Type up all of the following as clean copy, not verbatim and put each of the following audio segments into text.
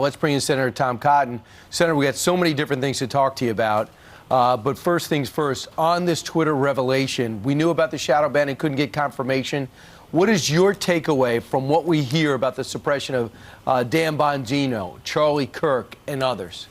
Let's bring in Senator Tom Cotton. Senator, we got so many different things to talk to you about. But first things first, on this Twitter revelation, we knew about the shadow ban and couldn't get confirmation. What is your takeaway from what we hear about the suppression of Dan Bongino, Charlie Kirk, and others?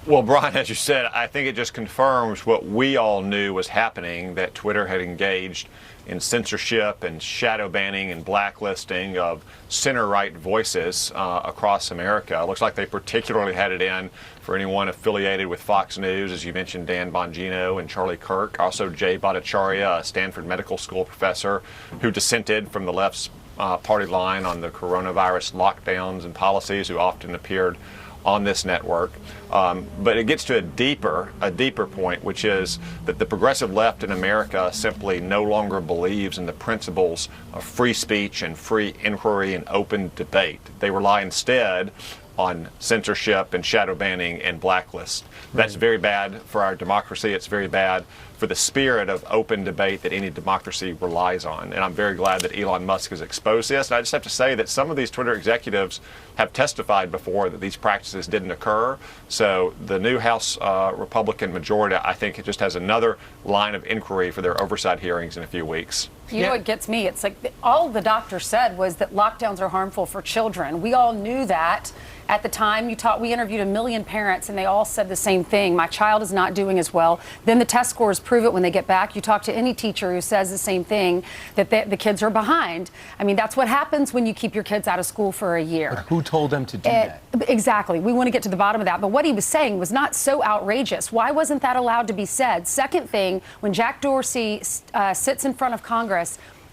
Well, Brian, as you said, I think it just confirms what we all knew was happening, that Twitter had engaged in censorship and shadow banning and blacklisting of center-right voices across America. It looks like they particularly had it in for anyone affiliated with Fox News, as you mentioned, Dan Bongino and Charlie Kirk. Also, Jay Bhattacharya, a Stanford Medical School professor who dissented from the left's party line on the coronavirus lockdowns and policies, who often appeared on this network. But it gets to a deeper point, which is that the progressive left in America simply no longer believes in the principles of free speech and free inquiry and open debate. They rely instead on censorship and shadow banning and blacklists. That's very bad for our democracy. It's very bad for the spirit of open debate that any democracy relies on. And I'm very glad that Elon Musk has exposed this. And I just have to say that some of these Twitter executives have testified before that these practices didn't occur. So the new House Republican majority, I think, it just has another line of inquiry for their oversight hearings in a few weeks. You know what gets me? It's like all the doctor said was that lockdowns are harmful for children. We all knew that at the time. We interviewed 1 million parents, and they all said the same thing. My child is not doing as well. Then the test scores prove it when they get back. You talk to any teacher who says the same thing, that the kids are behind. I mean, that's what happens when you keep your kids out of school for a year. But who told them to do that? Exactly. We want to get to the bottom of that. But what he was saying was not so outrageous. Why wasn't that allowed to be said? Second thing, when Jack Dorsey sits in front of Congress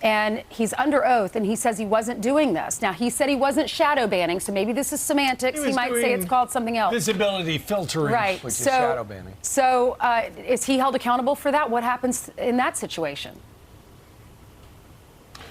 and he's under oath and he says he wasn't doing this. Now, he said he wasn't shadow banning, so maybe this is semantics. He might say it's called something else. Visibility filtering. Right. Which is shadow banning. So is he held accountable for that? What happens in that situation?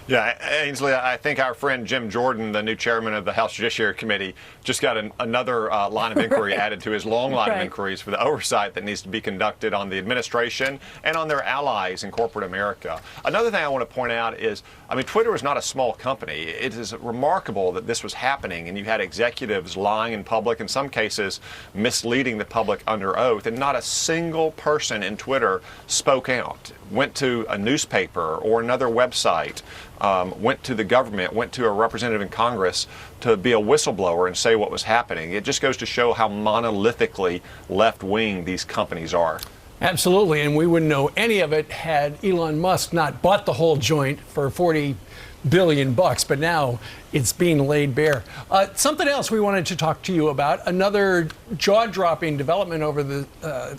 Yeah, Ainsley, I think our friend Jim Jordan, the new chairman of the House Judiciary Committee, just got another line of inquiry added to his long line of inquiries for the oversight that needs to be conducted on the administration and on their allies in corporate America. Another thing I want to point out is, I mean, Twitter is not a small company. It is remarkable that this was happening, and you had executives lying in public, in some cases misleading the public under oath, and not a single person in Twitter spoke out, went to a newspaper or another website, went to the government, went to a representative in Congress to be a whistleblower and say what was happening. It just goes to show how monolithically left-wing these companies are. Absolutely, and we wouldn't know any of it had Elon Musk not bought the whole joint for $40 billion, but now it's being laid bare. Something else we wanted to talk to you about, another jaw-dropping development over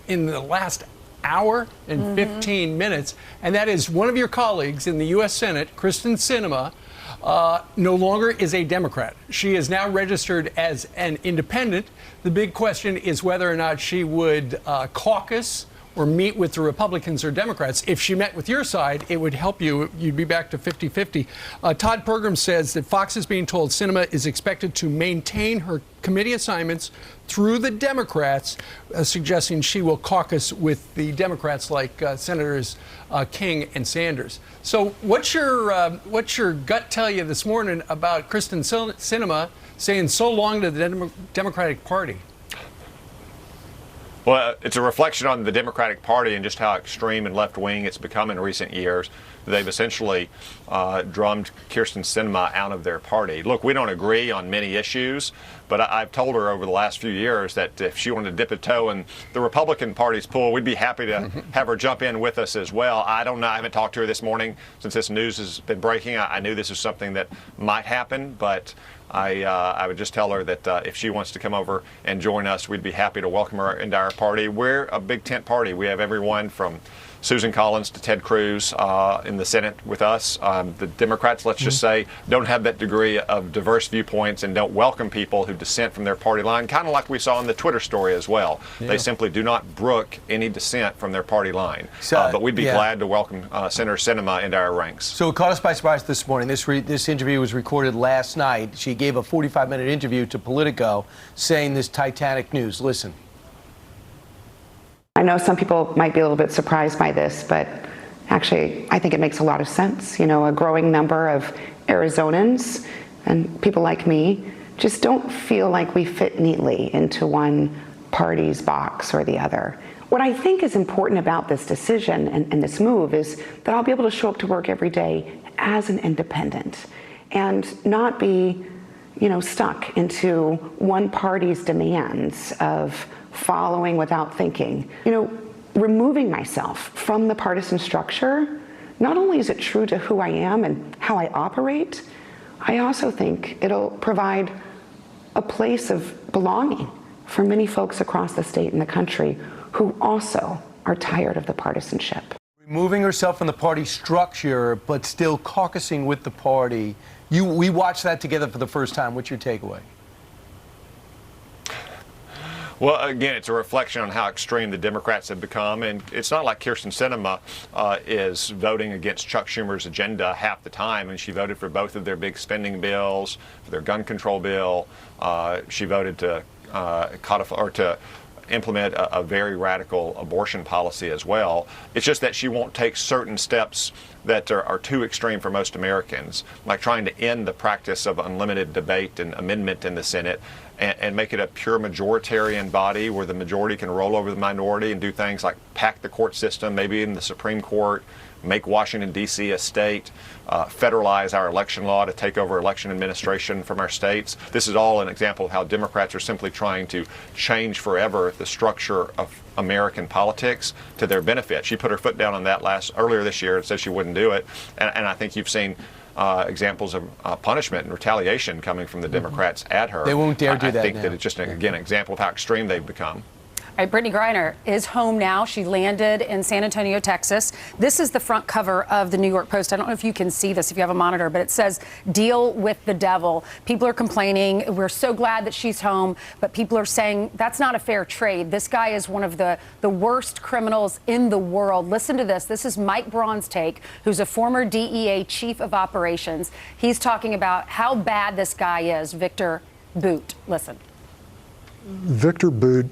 in the last hour and 15 minutes, and that is one of your colleagues in the U.S. Senate, Kirsten Sinema, no longer is a Democrat. She is now registered as an independent. The big question is whether or not she would caucus or meet with the Republicans or Democrats. If she met with your side, it would help you. You'd be back to 50-50. Todd Pergam says that Fox is being told Sinema is expected to maintain her committee assignments through the Democrats, suggesting she will caucus with the Democrats like Senators King and Sanders. So what's your gut tell you this morning about Kirsten Sinema saying so long to the Democratic Party? Well, it's a reflection on the Democratic Party and just how extreme and left-wing it's become in recent years. They've essentially drummed Kirsten Sinema out of their party. Look, we don't agree on many issues, but I've told her over the last few years that if she wanted to dip a toe in the Republican Party's pool, we'd be happy to have her jump in with us as well. I don't know. I haven't talked to her this morning since this news has been breaking. I knew this was something that might happen, but I would just tell her that if she wants to come over and join us, we'd be happy to welcome her into our party. We're a big tent party. We have everyone from Susan Collins to Ted Cruz in the Senate with us. The Democrats, let's just say, don't have that degree of diverse viewpoints and don't welcome people who dissent from their party line, kind of like we saw in the Twitter story as well. Yeah. They simply do not brook any dissent from their party line. But we'd be glad to welcome Senator Sinema into our ranks. So it caught us by surprise this morning. This interview was recorded last night. She gave a 45-minute interview to Politico saying this Titanic news. Listen. I know some people might be a little bit surprised by this, but actually I think it makes a lot of sense. You know, a growing number of Arizonans and people like me just don't feel like we fit neatly into one party's box or the other. What I think is important about this decision and this move is that I'll be able to show up to work every day as an independent and not be, stuck into one party's demands of following without thinking. Removing myself from the partisan structure, not only is it true to who I am and how I operate, I also think it'll provide a place of belonging for many folks across the state and the country who also are tired of the partisanship. Removing herself from the party structure, but still caucusing with the party. We watched that together for the first time. What's your takeaway? Well, again, it's a reflection on how extreme the Democrats have become, and it's not like Kirsten Sinema is voting against Chuck Schumer's agenda half the time, and she voted for both of their big spending bills, for their gun control bill. She voted to codify or to implement a very radical abortion policy as well. It's just that she won't take certain steps that are too extreme for most Americans, like trying to end the practice of unlimited debate and amendment in the Senate and make it a pure majoritarian body where the majority can roll over the minority and do things like pack the court system, maybe in the Supreme Court, make Washington, D.C. a state, federalize our election law to take over election administration from our states. This is all an example of how Democrats are simply trying to change forever the structure of American politics to their benefit. She put her foot down on that earlier this year and said she wouldn't do it. And I think you've seen examples of punishment and retaliation coming from the Democrats at her. They won't dare do that. I think now. that it's just, again, an example of how extreme they've become. All right, Brittney Griner is home now. She landed in San Antonio, Texas. This is the front cover of the New York Post. I don't know if you can see this if you have a monitor, but it says, "Deal with the devil." People are complaining. We're so glad that she's home, but people are saying that's not a fair trade. This guy is one of the worst criminals in the world. Listen to this. This is Mike Braun's take, who's a former DEA chief of operations. He's talking about how bad this guy is, Victor Bout. Listen. Victor Bout,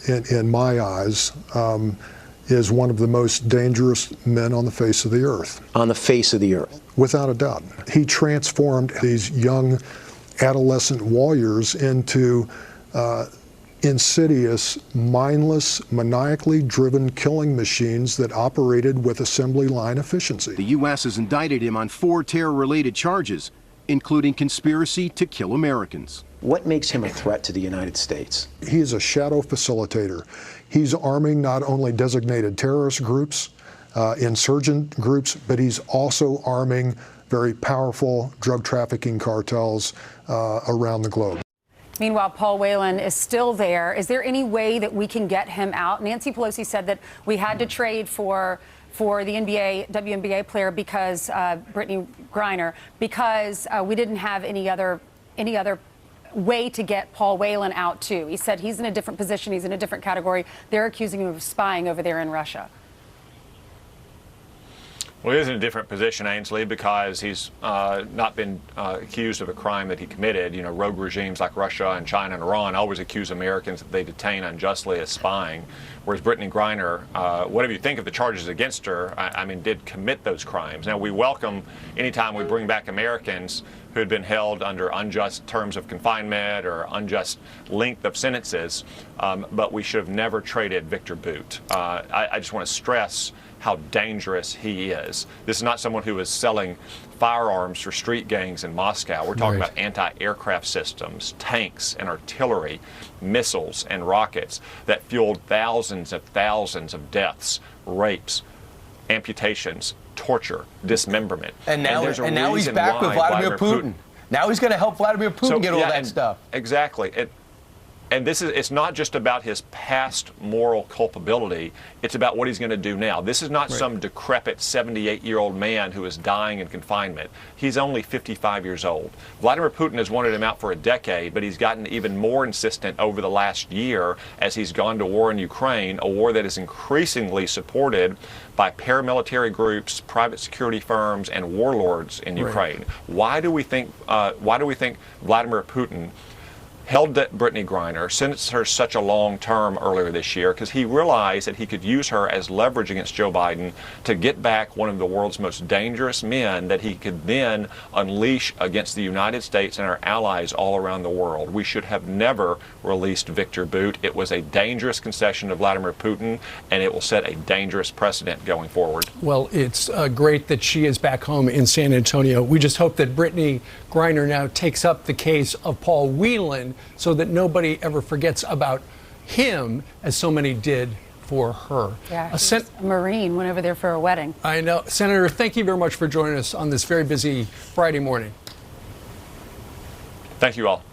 in my eyes, is one of the most dangerous men on the face of the earth. On the face of the earth. Without a doubt. He transformed these young adolescent warriors into insidious, mindless, maniacally driven killing machines that operated with assembly line efficiency. The U.S. has indicted him on 4 terror-related charges, including conspiracy to kill Americans. What makes him a threat to the United States? He is a shadow facilitator. He's arming not only designated terrorist groups, insurgent groups, but he's also arming very powerful drug trafficking cartels around the globe. Meanwhile, Paul Whelan is still there. Is there any way that we can get him out? Nancy Pelosi said that we had to trade for the WNBA player because Brittney Griner, because we didn't have any other way to get Paul Whelan out too. He said he's in a different position, he's in a different category. They're accusing him of spying over there in Russia. Well, he is in a different position, Ainsley, because he's not been accused of a crime that he committed. You know, rogue regimes like Russia and China and Iran always accuse Americans that they detain unjustly as spying. Whereas Brittney Griner, whatever you think of the charges against her, I mean, did commit those crimes. Now, we welcome anytime we bring back Americans who had been held under unjust terms of confinement or unjust length of sentences, but we should have never traded Victor Bout. I just want to stress how dangerous he is. This is not someone who is selling firearms for street gangs in Moscow. We're talking about anti-aircraft systems, tanks and artillery, missiles and rockets that fueled thousands of deaths, rapes, amputations, torture, dismemberment. And now he's back with Vladimir Putin. Now he's going to help Vladimir Putin get all that stuff. Exactly. And it's not just about his past moral culpability, it's about what he's going to do now. This is not some decrepit 78-year-old man who is dying in confinement. He's only 55 years old. Vladimir Putin has wanted him out for a decade, but he's gotten even more insistent over the last year as he's gone to war in Ukraine, a war that is increasingly supported by paramilitary groups, private security firms, and warlords in Ukraine. Why do we think Vladimir Putin held Brittney Griner, sentenced her such a long term earlier this year because he realized that he could use her as leverage against Joe Biden to get back one of the world's most dangerous men that he could then unleash against the United States and our allies all around the world. We should have never released Victor Bout. It was a dangerous concession to Vladimir Putin, and it will set a dangerous precedent going forward. Well, it's great that she is back home in San Antonio. We just hope that Brittney Griner now takes up the case of Paul Whelan so that nobody ever forgets about him, as so many did for her. Yeah, a Marine went over there for a wedding. I know. Senator, thank you very much for joining us on this very busy Friday morning. Thank you all.